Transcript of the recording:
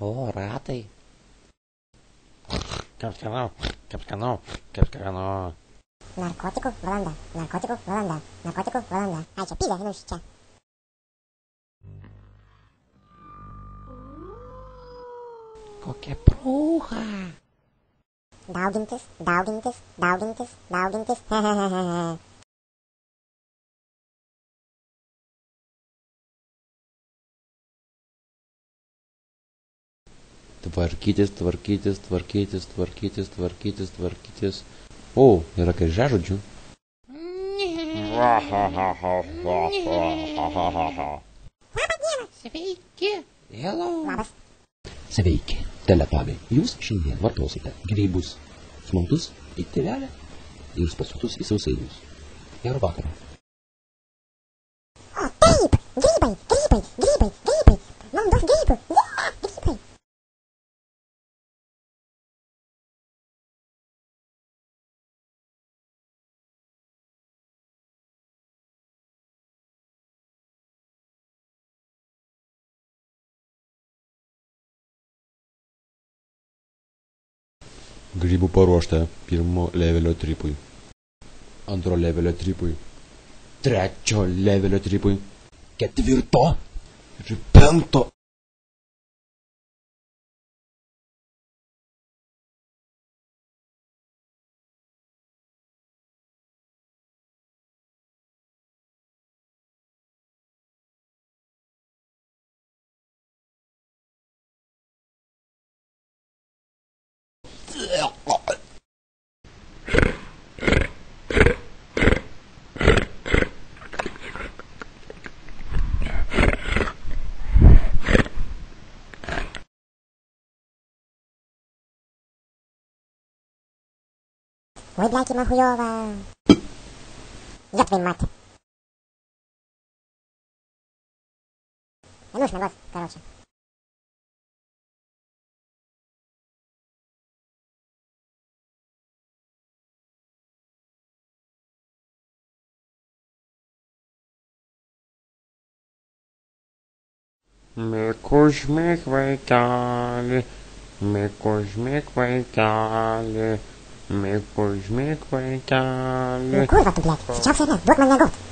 O, ratai. Kapskanu, kapskanu, kapskanu. Narkotikų valanda, narkotikų valanda, narkotikų valanda. Ai, čia pylė, nu iš čia. Kokia prūha. Daugintis, daugintis, daugintis, daugintis. Hehehehe. Tvarkytis, tvarkytis, tvarkytis, tvarkytis, tvarkytis, tvarkytis. O, yra kryžiažodžių. Sveiki. Hello. Labas. Sveiki, telepagai. Jūs šiandien vartosite grybus, smaltus į tėvelę ir spasutus į sausainius. Gero vakaro. O, taip, grybai, grybai, grybai, grybai. Man duos grybų. Ja, grybai. Grybų paruošta pirmo levelio tripui. Antro levelio tripui. Trečio levelio tripui. Ketvirto. Ir penkto. Ой, бляки, махуёво. Ёб твою мать. Не нужно, гос, короче. Микушмик vaikeli, mikušmik vaikeli, mikušmik vaikeli. Ну, курва ты, блядь, сейчас я, дуок man negūt.